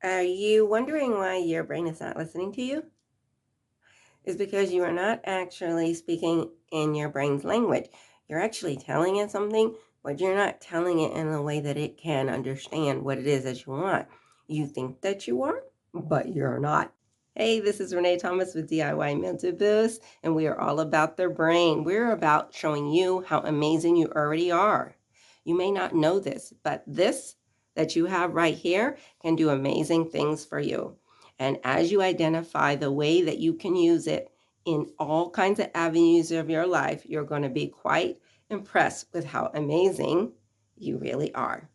Are you wondering why your brain is not listening to you? It's because you are not actually speaking in your brain's language. You're actually telling it something, but you're not telling it in a way that it can understand what it is that you want. You think that you are, but you're not. Hey, this is Renee Thomas with DIY Mental Boost, and we are all about the brain. We're about showing you how amazing you already are. You may not know this, but this that you have right here can do amazing things for you. And as you identify the way that you can use it in all kinds of avenues of your life, you're going to be quite impressed with how amazing you really are.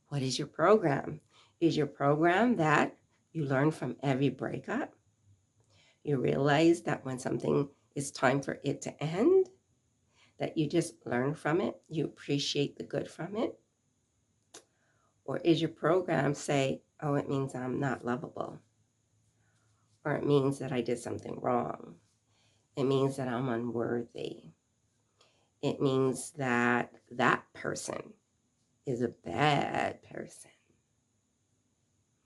What is your program? Is your program that you learn from every breakup? You realize that when something is time for it to end, that you just learn from it, you appreciate the good from it? Or is your program say, oh, it means I'm not lovable, or it means that I did something wrong, it means that I'm unworthy, it means that that person is a bad person?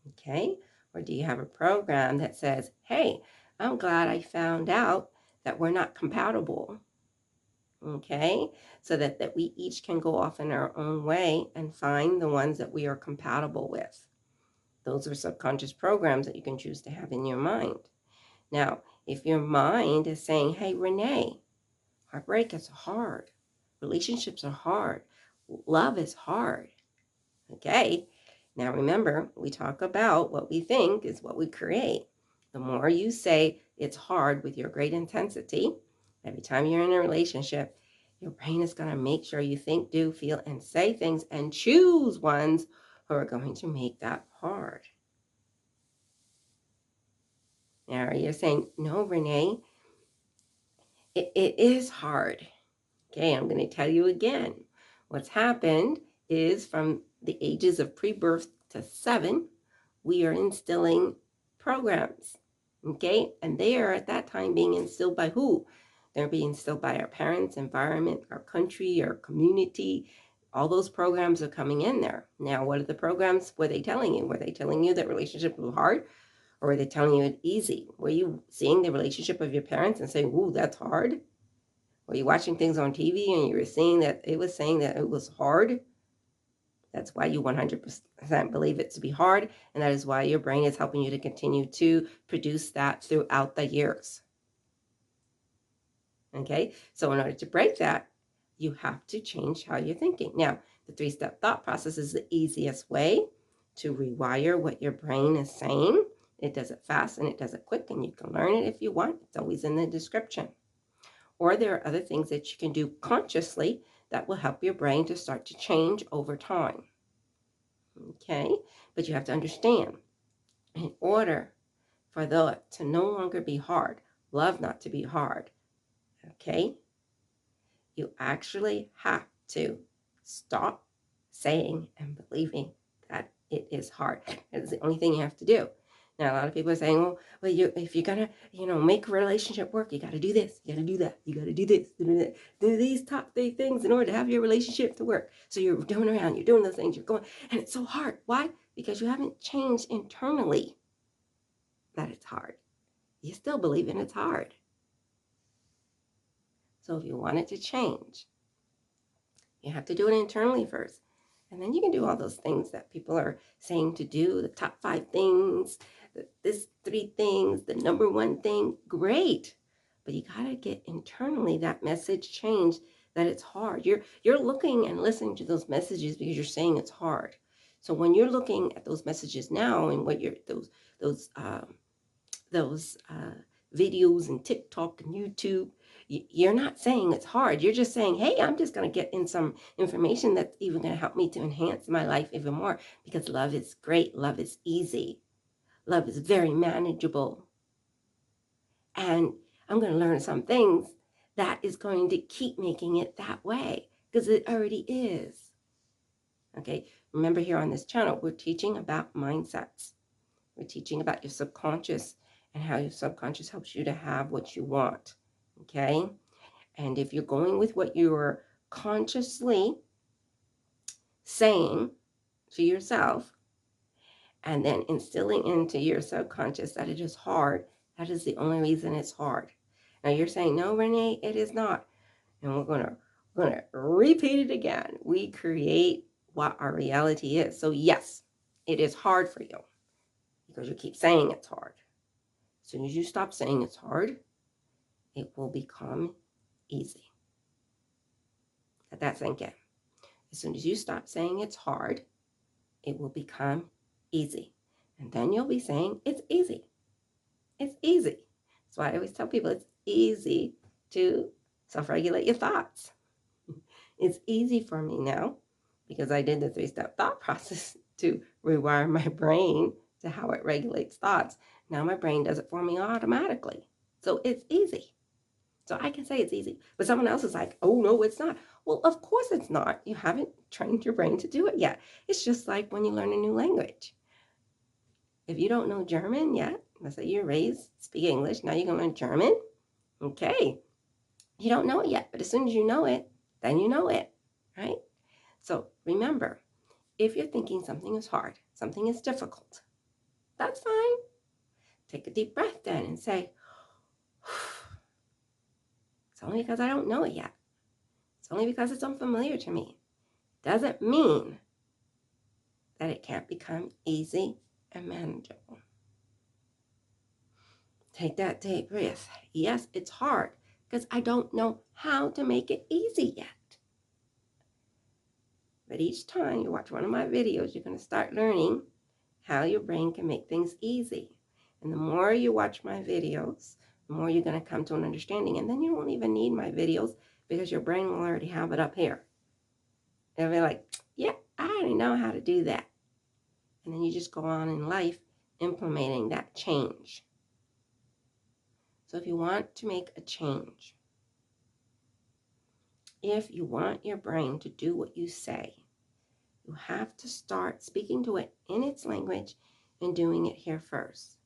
Okay? Or do you have a program that says, hey, I'm glad I found out that we're not compatible? Okay? So that we each can go off in our own way and find the ones that we are compatible with. Those are subconscious programs that you can choose to have in your mind. Now, if your mind is saying, hey, Renee, heartbreak is hard, relationships are hard, love is hard. Okay? Now remember, we talk about what we think is what we create. The more you say it's hard with your great intensity, every time you're in a relationship, your brain is going to make sure you think, do, feel, and say things and choose ones who are going to make that hard. Now you're saying, no, Renee, it is hard. Okay, I'm going to tell you again. What's happened is from the ages of pre-birth to 7, we are instilling programs. Okay, and they are at that time being instilled by who? They're being instilled by our parents, environment, our country, our community. All those programs are coming in there. Now, what are the programs? Were they telling you? Were they telling you that relationships were hard? Or were they telling you it's easy? Were you seeing the relationship of your parents and saying, ooh, that's hard? Were you watching things on TV and you were seeing that it was saying that it was hard? That's why you 100% believe it to be hard. And that is why your brain is helping you to continue to produce that throughout the years. Okay. So in order to break that, you have to change how you're thinking. Now, the 3-step thought process is the easiest way to rewire what your brain is saying. It does it fast and it does it quick, and you can learn it if you want. It's always in the description. Or there are other things that you can do consciously that will help your brain to start to change over time. Okay? But you have to understand, in order for that to no longer be hard, love not to be hard, okay? You actually have to stop saying and believing that it is hard. It's the only thing you have to do. Now, a lot of people are saying, well, if you're going to, make a relationship work, you got to do this, you got to do that, you got to do this, do these top 3 things in order to have your relationship to work. So you're doing around, you're doing those things, you're going, and it's so hard. Why? Because you haven't changed internally that it's hard. You still believe in it's hard. So if you want it to change, you have to do it internally first. And then you can do all those things that people are saying to do, the top 5 things, this 3 things, the number 1 thing. Great. But you got to get internally that message changed that it's hard. You're looking and listening to those messages because you're saying it's hard. So when you're looking at those messages now and what you're those videos and TikTok and YouTube, you're not saying it's hard. You're just saying, hey, I'm just going to get in some information that's even going to help me to enhance my life even more, because love is great. Love is easy. Love is very manageable. And I'm going to learn some things that is going to keep making it that way, because it already is. Okay, remember, here on this channel, we're teaching about mindsets. We're teaching about your subconscious and how your subconscious helps you to have what you want. Okay? And if you're going with what you're consciously saying to yourself, and then instilling into your subconscious that it is hard. That is the only reason it's hard. Now you're saying, no, Renee, it is not. And we're gonna repeat it again. We create what our reality is. So yes, it is hard for you because you keep saying it's hard. As soon as you stop saying it's hard, it will become easy. Let that sink in. As soon as you stop saying it's hard, it will become easy. And then you'll be saying it's easy. It's easy. That's why I always tell people it's easy to self-regulate your thoughts. It's easy for me now because I did the 3-step thought process to rewire my brain to how it regulates thoughts. Now my brain does it for me automatically. So it's easy. So I can say it's easy. But someone else is like, oh, no, it's not. Well, of course it's not. You haven't trained your brain to do it yet. It's just like when you learn a new language. If you don't know German yet, let's say you're raised speak English, now you're going to learn German. Okay. You don't know it yet, but as soon as you know it, then you know it, right? So remember, if you're thinking something is hard, something is difficult, that's fine. Take a deep breath then and say, it's only because I don't know it yet. It's only because it's unfamiliar to me. Doesn't mean that it can't become easy and manageable. Take that deep breath. Yes, it's hard because I don't know how to make it easy yet. But each time you watch one of my videos, you're going to start learning how your brain can make things easy. And the more you watch my videos, the more you're going to come to an understanding. And then you won't even need my videos because your brain will already have it up here. It'll be like, yeah, I already know how to do that. And then you just go on in life implementing that change. So if you want to make a change, if you want your brain to do what you say, you have to start speaking to it in its language and doing it here first.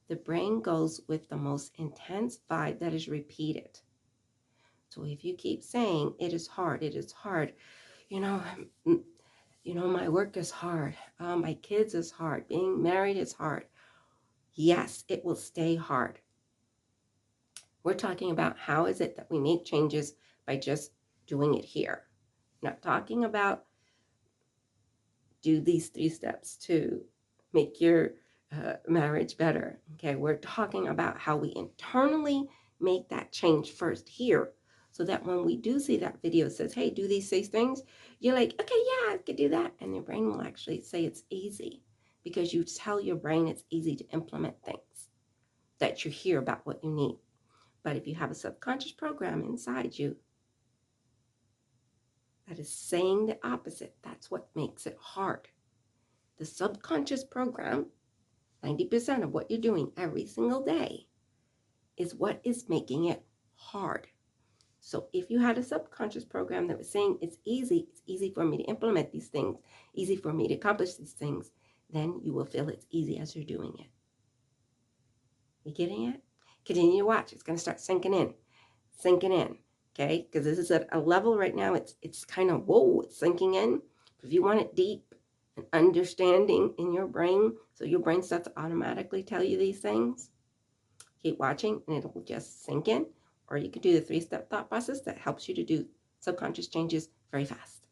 The brain goes with the most intense vibe that is repeated. So if you keep saying it is hard, you know, my work is hard, my kids is hard, being married is hard. Yes, it will stay hard. We're talking about how is it that we make changes by just doing it here. Not talking about do these 3 steps to make your marriage better. Okay, we're talking about how we internally make that change first here, so that when we do see that video says, hey, do these 6 things, you're like, okay, yeah, I could do that. And your brain will actually say it's easy because you tell your brain it's easy to implement things, that you hear about what you need. But if you have a subconscious program inside you that is saying the opposite, that's what makes it hard. The subconscious program, 90% of what you're doing every single day, is what is making it hard. So if you had a subconscious program that was saying it's easy for me to implement these things, easy for me to accomplish these things, then you will feel it's easy as you're doing it. You getting it? Continue to watch. It's going to start sinking in, okay? Because this is at a level right now, it's kind of, whoa, it's sinking in. If you want it deep and understanding in your brain, so your brain starts to automatically tell you these things, keep watching and it'll just sink in. Or you could do the 3-step thought process that helps you to do subconscious changes very fast.